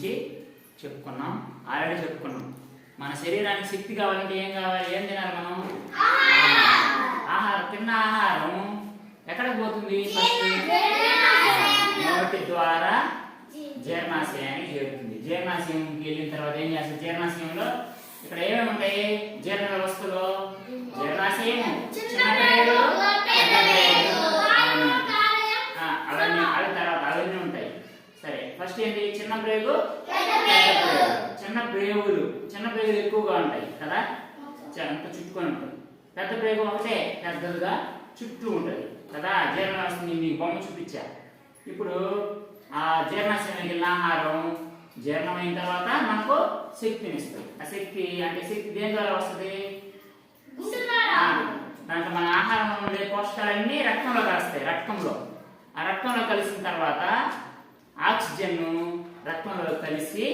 గురించి చెప్పుకున్నాం. ఆల్రెడీ చెప్పుకున్నాం. మన శరీరానికి శక్తి కావాలంటే ఏం కావాలి? ఏం తినాలి మనం? ఆహారం. తిన్న ఆహారం ఎక్కడికి పోతుంది? నోటి ద్వారా జీర్ణాశయానికి చేరుతుంది. జీర్ణాశయంకి వెళ్ళిన తర్వాత ఏం చేస్తుంది? జీర్ణాశయంలో ఇక్కడ ఏమేమి ఉంటాయి? జీర్ణ వ్యవస్థలో జీర్ణాశయము, అవన్నీ అవి తర్వాత అవన్నీ ఉంటాయి. సరే, ఫస్ట్ ఏంటి? చిన్న ప్రేగు, చిన్న ప్రేగులు. చిన్న ప్రేగులు ఎక్కువగా ఉంటాయి కదా, అంత చుట్టుకొని ఉంటుంది. పెద్ద ప్రేగు ఒకటే పెద్దదిగా చుట్టూ ఉంటుంది కదా. జీర్ణ వ్యవస్థని మీకు బొమ్మ చూపించా. ఇప్పుడు ఆ జీర్ణాశయానికి వెళ్ళిన ఆహారం జీర్ణమైన తర్వాత మనకు శక్తిని ఇస్తుంది. ఆ శక్తి అంటే శక్తి దేని ద్వారా వస్తుంది? దాంట్లో మన ఆహారంలో ఉండే పోషకాలన్నీ రక్తంలో కలుస్తాయి. ఆ రక్తంలో కలిసిన తర్వాత ఆక్సిజన్ రక్తంలో కలిసి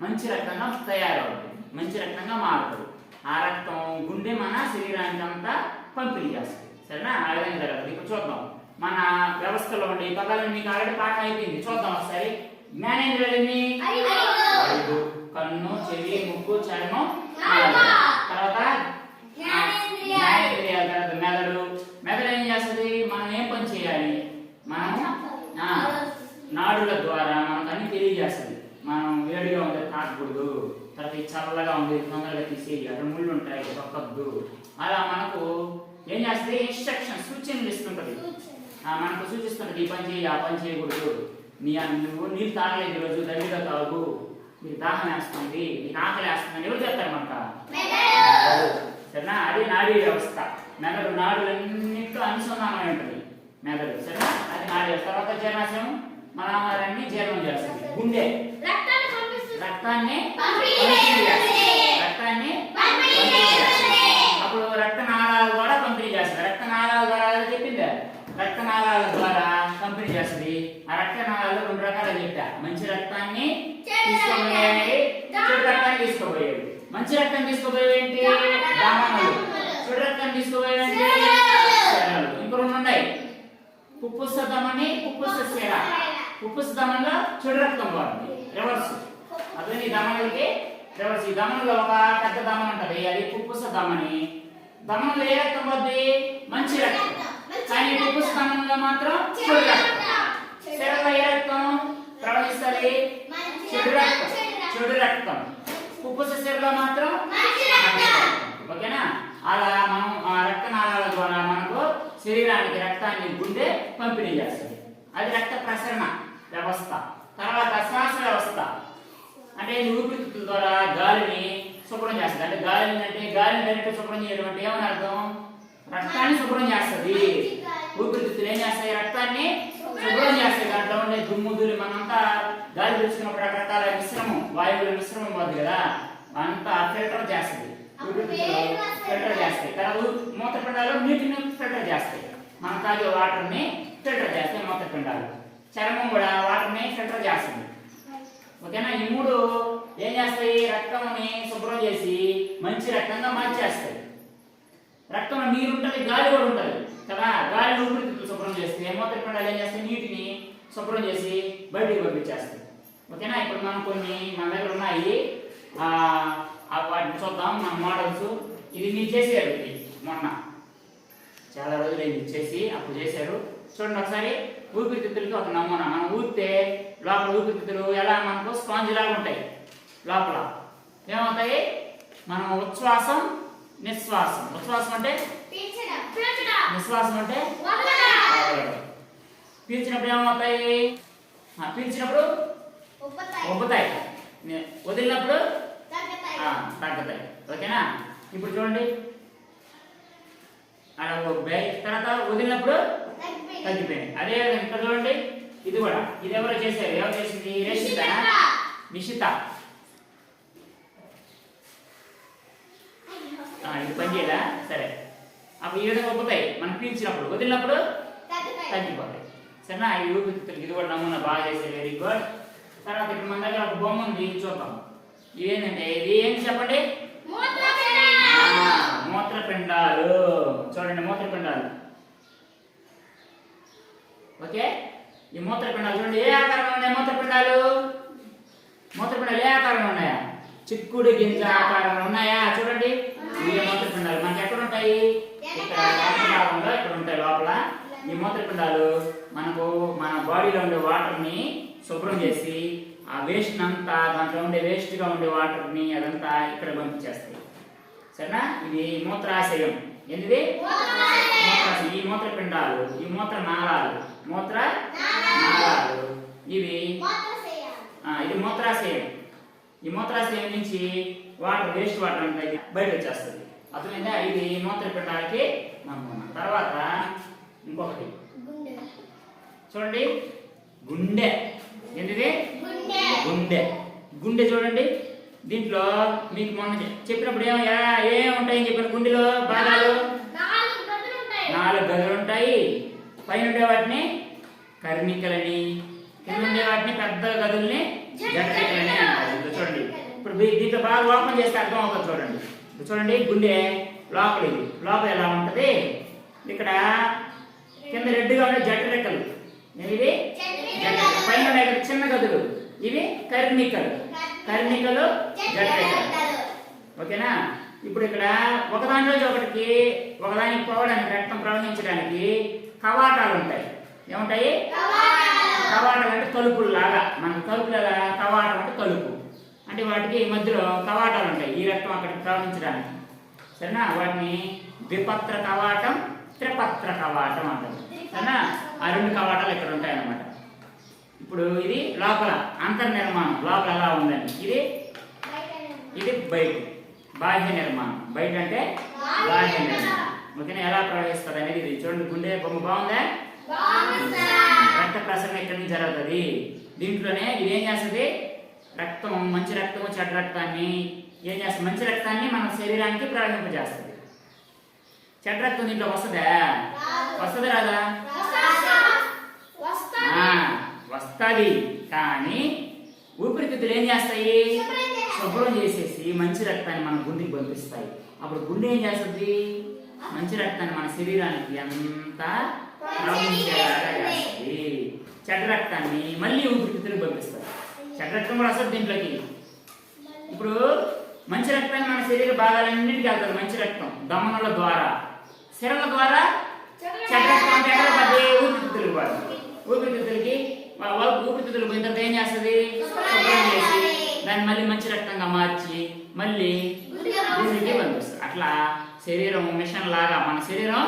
మంచి రక్తంగా తయారవుతుంది, మంచి రక్తంగా మారుతుంది. ఆ రక్తం గుండె మన శరీరానికి అంతా పంపిణీ చేస్తుంది. సరేనా? ఆ విధంగా జరుగుతుంది. ఇప్పుడు చూద్దాం. మన వ్యవస్థలో ఉండే ఈ పదాలను మీకు ఆల్రెడీ పాఠం అయిపోయింది. చూద్దాం ఒకసారి. జ్ఞానేంద్రియాలని 5: కన్ను, చెవి, ముక్కు, చర్మం. తర్వాత జ్ఞానేంద్రియాల తర్వాత మెదడు. మెదడు ఏం చేస్తుంది? మనం ఏం పని చేయాలి? మనం నాడుల ద్వారా మనకు అన్ని తెలియజేస్తుంది. మనం వేడిగా ఉంది తాకకూడదు, తర్వాత చల్లగా ఉంది తొందరగా తీసేది, అక్కడ ముళ్ళు ఉంటాయి తొక్కద్దు. అలా మనకు ఏం చేస్తుంది? ఇన్స్ట్రక్షన్, సూచనలు ఇస్తుంటది. మనకు సూచిస్తుంటది, ఈ పని చేయి, ఆ పని చేయకూడదు, నువ్వు నీళ్ళు తాగలేదు ఈరోజు, దండిగా తాగు, నీకు దాహం వేస్తుంది, నీకు ఆకలి వేస్తుంది. ఎవరు చెప్తారు మనక? సరేనా? అది నాడీ వ్యవస్థ. మెదడు నాడులన్నింటితో అనుసంధానమై ఉంటుంది మెదడు. సరేనా? అది నాడీ వ్యవస్థ. తర్వాత జీర్ణాశయం మన ఆహారాన్ని జీర్ణం చేస్తుంది. గుండె రక్తాన్ని అప్పుడు రక్తనాళాల ద్వారా పంపిణీ చేస్తుంది. రక్తనాళాల ద్వారా చెప్పిందా? రక్తనాళాల ద్వారా పంపిణీ చేస్తుంది. ఆ రక్తనాళాలు 2 రకాలు చెప్పా. మంచి రక్తాన్ని తీసుకోబోయేవి, చెడు రక్తాన్ని తీసుకోబోయేవి. మంచి రక్తం తీసుకోబోయేంటి? దామనలు. చెడు రక్తం తీసుకోబోయేంటి? శరాలు. ఇంకో 2 ఉన్నాయి. పుప్పుస ధమని, పుప్పుస శర. పుప్పుస ధమనిలో చెడు రక్తం పోతుంది, రివర్స్. అదే ఈ ధమనులకి రివర్స్. ఈ ధమనులో ఒక పెద్ద ధమని ఉంటది, అది పుప్పుస ధమని. ధమనులో ఏ రక్తం పోద్ది? మంచి రక్తం. కానీ పుప్పుస ధమనిలో మాత్రం చెడు రక్తం. శరలో ఏ రక్తం ప్రవహిస్తుంది? చెడు రక్తం. పుప్పుస శరలో మాత్రం ఓకేనా? అలా మనం ఆ రక్తనాళాల ద్వారా మనకు శరీరానికి రక్తాన్ని గుండె పంపిణీ చేస్తుంది. అది రక్త ప్రసరణ వ్యవస్థ. తర్వాత శ్వాస వ్యవస్థ అంటే ఊపిరితిత్తుల ద్వారా గాలిని శుభ్రం చేస్తుంది. అంటే గాలిని డైరెక్ట్ శుభ్రం చేయడం అంటే ఏమని అర్థం? రక్తాన్ని శుభ్రం చేస్తుంది. ఊపిరితిత్తులు ఏం చేస్తాయి? రక్తాన్ని శుభ్రం చేస్తాయి. దాంట్లో ఉండే దుమ్ముదులు మనంతా గాలి పీల్చుకున్నప్పుడు రకరకాల మిశ్రమం, వాయువుల మిశ్రమం పోతుంది కదా, అంతా ఫిల్టర్ చేస్తుంది. ఊపిరితిత్తులు ఫిల్టర్ చేస్తాయి. తర్వాత మూత్రపిండాలు నీటిని ఫిల్టర్ చేస్తాయి. మనం తాగే వాటర్ని ఫిల్టర్ చేస్తాయి మూత్రపిండాలు. చర్మం కూడా వాటర్ని ఫిల్టర్ చేస్తుంది. ఓకేనా? ఈ 3 ఏం చేస్తాయి? రక్తంని శుభ్రం చేసి మంచి రక్తంగా మార్చేస్తాయి. రక్తంలో నీరు ఉంటుంది, గాలి కూడా ఉంటుంది కదా. గాలి ఊపిరితిత్తులు శుభ్రం చేస్తే మూత్రపిండాలు ఏం చేస్తాయి? నీటిని శుభ్రం చేసి బయటికి పంపించేస్తాయి. ఓకేనా? ఇప్పుడు మనం మన దగ్గర ఉన్నాయి, వాటిని చూద్దాం. మన మోడల్స్ ఇది మీరు చేసారు. ఇది మొన్న చాలా రోజులు చేసి అప్పుడు చేశారు. చూడండి ఒకసారి. ఊపిరితిత్తులకి ఒక నమూనా. మనం ఊపితే లోపల ఊపిరితిత్తులు ఎలా మనకు స్పాంజ్ లాగా ఉంటాయి. లోపల ఏమవుతాయి? మనం ఉచ్ఛ్వాసం, నిశ్వాసం. ఉచ్ఛ్వాసం అంటే నిశ్వాసం అంటే పీల్చినప్పుడు ఏమవుతాయి? పీల్చినప్పుడు ఉబ్బుతాయి, వదిలినప్పుడు తగ్గుతాయి. ఓకేనా? ఇప్పుడు చూడండి, తర్వాత వదిలినప్పుడు తగ్గిపోయింది. అదే ఇక్కడ చూడండి, ఇది కూడా. ఇది ఎవరు చేశారు? ఎవరు చేసింది? నిషిత. ఇది పని చేయదా? సరే. అప్పుడు ఈ విధంగా ఉబ్బుతాయి. మనం పీల్చినప్పుడు, వదిలినప్పుడు తగ్గిపోతాయి. సరేనా? ఈ ఊపిరితిత్తులకి ఇది కూడా నమూనా బాగా చేశారు. Very good. తర్వాత ఇప్పుడు మన దగ్గర ఒక బొమ్మ ఉంది, చూద్దాం. ఇదేంటంటే ఇది ఏంటి చెప్పండి? మూత్రపిండాలు. చూడండి, మూత్రపిండాలు. ఓకే? ఈ మూత్రపిండాలు చూడండి, ఏ ఆకారంలో ఉన్నాయి మూత్రపిండాలు? మూత్రపిండాలు ఏ ఆకారంలో ఉన్నాయా? చిక్కుడు గింజ ఆకారంలో ఉన్నాయా? చూడండి, ఇవి మూత్రపిండాలు మనకి ఎక్కడ ఉంటాయి? ఇక్కడ లోపల భాగంలో ఇక్కడ ఉంటాయి. లోపల ఈ మూత్రపిండాలు మనకు మన బాడీలో ఉండే వాటర్ ని శుభ్రం చేసి ఆ వేస్ట్ అంతా, దాంట్లో ఉండే వేస్ట్ గా ఉండే వాటర్ ని అదంతా ఇక్కడ పంపించేస్తాయి. సరేనా? ఇది మూత్రాశయం. ఏంటిది? మూత్రాశయం. ఈ మూత్రపిండాలు, ఈ మూత్ర నాళాలు, మూత్ర నాళాలు ఇవి ఇది మూత్రాశయం. ఈ మూత్రాశయం నుంచి వాటర్, వేస్ట్ వాటర్ అంతా బయట వచ్చేస్తుంది. అర్థమైందా? ఇది మూత్రపిండాలకి నమూనా. తర్వాత ఇంకొకటి చూడండి, గుండె. ఏంటిది? గుండె. గుండె చూడండి, దీంట్లో మీకు మొన్న చెప్పినప్పుడు ఏమేమి ఉంటాయని చెప్పిన గుండెలో భాగాలు 4 గదులు ఉంటాయి. పైన ఉండే వాటిని కర్ణికలని, కింద ఉండే వాటిని పెద్ద గదుల్ని జఠరికలని అంటారు. చూడండి, ఇప్పుడు దీంట్లో బాగా ఓపెన్ చేస్తే అర్థం అవుతుంది. చూడండి, చూడండి గుండె లోపల, ఇది లోపల ఎలా ఉంటది? ఇక్కడ కింద రెడ్డిగా ఉండే జఠరికలు. ఇవి పైన చిన్న గదులు, ఇవి కర్ణికలు. కర్ణికలు, జఠరికలు. ఓకేనా? ఇప్పుడు ఇక్కడ ఒకదానిలో ఒకదానికి పోవడానికి, రక్తం ప్రవహించడానికి కవాటాలు ఉంటాయి. ఏముంటాయి? కవాటాలు అంటే తలుపులు లాగా. మనకు తలుపులు కవాటం అంటే తలుపు అంటే వాటికి మధ్యలో కవాటాలు ఉంటాయి ఈ రక్తం అక్కడికి ప్రవహించడానికి. సరేనా? వాటిని ద్విపత్ర కవాటం, త్రిపత్ర కవాటం అంటారు. సరేనా? ఆ 2 కవాటాలు ఇక్కడ ఉంటాయి అన్నమాట. ఇప్పుడు ఇది లోపల అంతర్నిర్మాణం, లోపల ఎలా ఉందని. ఇది బయట, బాహ్య నిర్మాణం. బయట అంటే బాహ్య నిర్మాణం. ఓకేనా? ఎలా ప్రవహిస్తుంది అనేది ఇది. చూడండి, గుండె బొమ్మ బాగుందా? రక్త ప్రసరణ ఇక్కడి నుంచి జరుగుతుంది. దీంట్లోనే ఇది ఏం చేస్తుంది? రక్తం, మంచి రక్తము, చెడ్డ రక్తాన్ని ఏం చేస్తుంది? మంచి రక్తాన్ని మన శరీరానికి ప్రవహింపజేస్తుంది. చెడ్డ రక్తం దీంట్లో వస్తుందా? వస్తుంది రాదా? వస్తుంది. కానీ ఊపిరితిత్తులు ఏం చేస్తాయి? శుభ్రం చేసేసి మంచి రక్తాన్ని మన గుండెకి పంపిస్తాయి. అప్పుడు గుండె ఏం చేస్తుంది? మంచి రక్తాన్ని మన శరీరానికి అంతా ప్రవహించేలాగా చేస్తుంది. చెడ్డ రక్తాన్ని మళ్ళీ ఊపిరితిత్తులకు పంపిస్తుంది. చెడ్డ రక్తం కూడా వస్తుంది దీంట్లోకి. ఇప్పుడు మంచి రక్తాన్ని మన శరీర భాగాలన్నింటికి వెళ్తుంది. మంచి రక్తం దమనుల ద్వారా, సిరల ద్వారా చెడ్డ రక్తం అంటే ఎక్కడ పడ్డాయి? ఊపిరితిత్తులకు పడుతుంది. ఊపిరితిత్తులు పోయిన తర్వాత ఏం చేస్తుంది? శుభ్రం చేసి దాన్ని మళ్ళీ మంచి రక్తంగా మార్చి మళ్ళీ గుండెకి పంపిస్తుంది. అట్లా శరీరం మిషన్ లాగా, మన శరీరం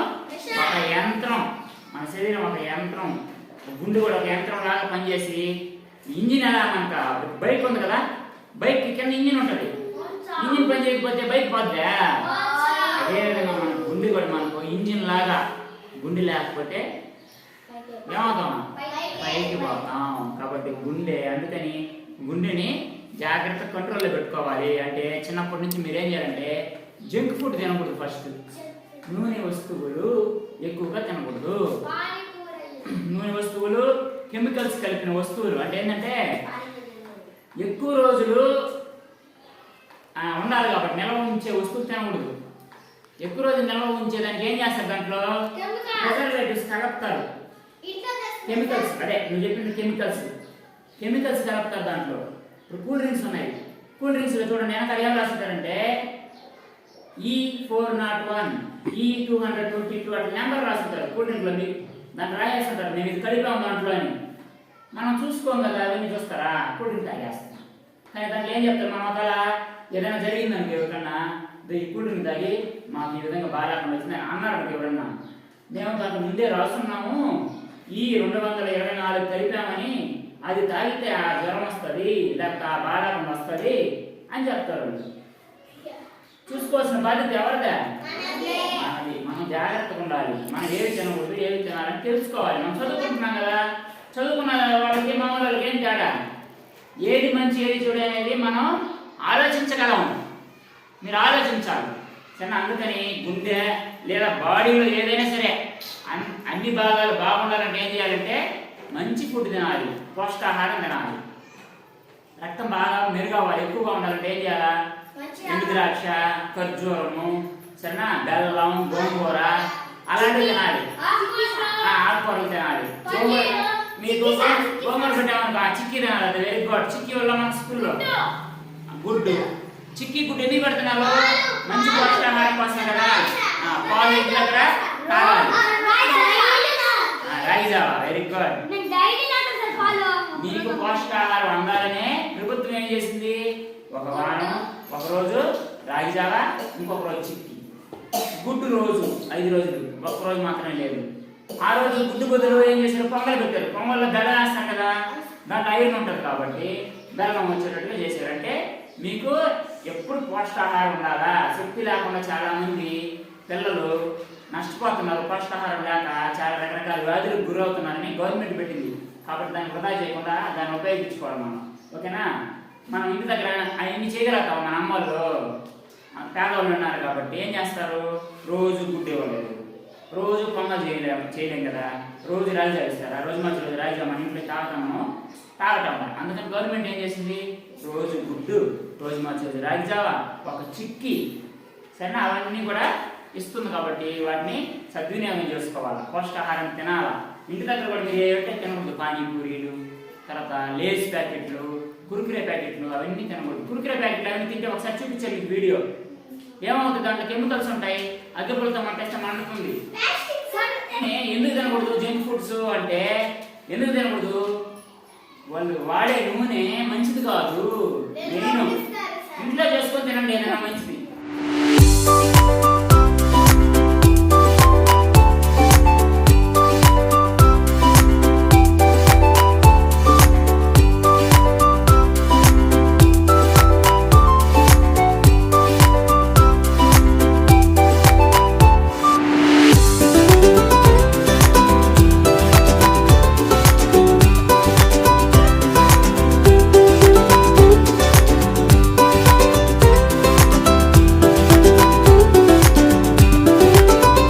ఒక యంత్రం. మన శరీరం ఒక యంత్రం, గుండె కూడా ఒక యంత్రం లాగా పనిచేసి, ఇంజిన్ ఎలా మనకు బైక్ ఉంది కదా, బైక్ కింద ఇంజిన్ ఉంటుంది. ఇంజిన్ పని చేయకపోతే బైక్ పోద్దా? అదేవిధంగా మన గుండె కూడా మనకు ఇంజిన్ లాగా. గుండె లేకపోతే ఏమవుతాం? పైకి పోతాం. కాబట్టి గుండె, అందుకని గుండెని జాగ్రత్త కంట్రోల్లో పెట్టుకోవాలి. అంటే చిన్నప్పటి నుంచి మీరేం చేయాలంటే జంక్ ఫుడ్ తినకూడదు. ఫస్ట్ నూనె వస్తువులు ఎక్కువగా తినకూడదు. నూనె వస్తువులు, కెమికల్స్ కలిపిన వస్తువులు అంటే ఏంటంటే ఎక్కువ రోజులు ఉండాలి కాబట్టి నిల్వ ఉంచే వస్తువులు తినకూడదు. ఎక్కువ రోజులు నిల్వ ఉంచేదానికి ఏం చేస్తారు? దాంట్లో ప్రిజర్వేటివ్స్ కలుపుతారు. కెమికల్స్, అదే నువ్వు చెప్పిన కెమికల్స్ కలుపుతారు దాంట్లో. ఇప్పుడు కూల్ డ్రింక్స్ ఉన్నాయి. కూల్ డ్రింక్స్ లో చూడండి, వెనకాల ఏం రాస్తుంటారంటే E401, E222 అట్లా నెంబర్ రాస్తుంటారు కూల్ డ్రింక్ లో. దాన్ని రాయేస్తుంటారు, నేను ఇది కలిపాము దాంట్లో అని. మనం చూసుకోం కదా, అవన్నీ చూస్తారా? కూల్ డ్రింక్ తాగేస్తాం. కానీ దాంట్లో ఏం చెప్తారు? మనం ఒకవేళ ఏదైనా జరిగిందనుకో, ఎవరికన్నా ఈ కూల్ డ్రింక్ తాగి మాకు ఈ విధంగా బాగాలేకుండా వచ్చింది అన్నాడు ఎవరన్నా, మేము దాంట్లో ముందే రాస్తున్నాము E224 కలిపామని, అది తాగితే ఆ జ్వరం వస్తుంది, లేకపోతే ఆ బాగాలేకుండా వస్తుంది అని చెప్తారు. చూసుకోవాల్సిన బాధ్యత ఎవరిదా? అది. మనం జాగ్రత్తగా ఉండాలి. మనం ఏవి తినకూడదు, ఏవి తినాలని తెలుసుకోవాలి. మనం చదువుకుంటున్నాం కదా, చదువుకున్న వాళ్ళకి మా వాళ్ళకి ఏం తేడా? ఏది మంచి ఏది చెడు అనేది మనం ఆలోచించగలం. మీరు ఆలోచించాలి. సరే, అందుకని గుండె లేదా బాడీలో ఏదైనా సరే అన్ని భాగాలు బాగుండాలంటే ఏం చేయాలంటే మంచి ఫుడ్ తినాలి, పోషకాహారం తినాలి. రక్తం బాగా మెరుగవ్వాలి, ఎక్కువగా ఉండాలంటే ఏం చేయాలా? ఎండు ద్రాక్ష, ఖర్జూరము, సరేనా, బెల్లం, గోంగూర అలాంటివి తినాలి. ఆకుకూరలు తినాలి. మీ మీకు గోంగూర పెట్టామనుకో చిక్కీ తినాలి, అది వెరీ గుడ్. చిక్కీ వల్ల మన స్కూల్లో గుడ్డు, చిక్కీ గుడ్డు ఎందుకు పెడుతున్నారు? మంచి పోషకాహారం కోసం కదా. పాలు ఇంటి దగ్గర తాగాలి. రాగి జావా వెరీ గుడ్. నీకు పోషకాహారం అందాలనే ప్రభుత్వం ఏం చేసింది? ఒక వారం ఒక రోజు రాగి జావా, ఇంకొక రోజు చిక్కీ. గుడ్డు రోజు 5 రోజులు, ఒక్క రోజు మాత్రమే లేదు. ఆ రోజు గుడ్డు బదులు ఏం చేశారు? పొంగల్ పెట్టారు. పొంగల్లో బెల్లం వేస్తాం కదా, దాంట్లో ఐరన్ ఉంటుంది కాబట్టి బెల్లం వచ్చేటట్టుగా చేశారు. అంటే మీకు ఎప్పుడు పోషకాహారం ఉండాలా. శక్తి లేకుండా చాలా మంది పిల్లలు నష్టపోతున్నారు, పోషకాహారం లేక చాలా రకరకాల వ్యాధులకు గురవుతున్నారని గవర్నమెంట్ పెట్టింది. కాబట్టి దాన్ని వృధా చేయకుండా దాన్ని ఉపయోగించుకోవాలి మనం. ఓకేనా? మనం ఇంటి దగ్గర అవన్నీ చేయగలుగుతాం. మన అమ్మలు పేదవాళ్ళు ఉన్నారు కాబట్టి ఏం చేస్తారు? రోజు గుడ్డు ఇవ్వలేదు, రోజు పొంగల్ చేయలేం కదా, రోజు రాజా ఇస్తారు. ఆ రోజు మంచి రోజు రాజా మన ఇంట్లో తాగటం. అందుకని గవర్నమెంట్ ఏం చేసింది? రోజు గుడ్డు, రోజు మంచి రోజు రాగి జావా, ఒక చిక్కీ, సరేనా, అవన్నీ కూడా ఇస్తుంది. కాబట్టి వాటిని సద్వినియోగం చేసుకోవాలి, పోషకాహారం తినాలా. ఇంటి దగ్గర కూడా మీరు ఏమంటే తినకూడదు. పానీపూరీలు, తర్వాత లేస్ ప్యాకెట్లు, కురుకురే ప్యాకెట్లు అవన్నీ తినకూడదు. కురుకురే ప్యాకెట్లు అవన్నీ తింటే ఒకసారి చూపించాను మీకు వీడియో. ఏమవుతుంది? దాంట్లో కెమికల్స్ ఉంటాయి, అగ్గిపుల్లతో మంటేస్తే మండుతుంది. ఎందుకు తినకూడదు జంక్ ఫుడ్స్ అంటే? ఎందుకు తినకూడదు? వాళ్ళు వాడే నూనె మంచిది కాదు. నేను ఇంట్లో చేసుకొని తినండి, ఏదైనా మంచిది.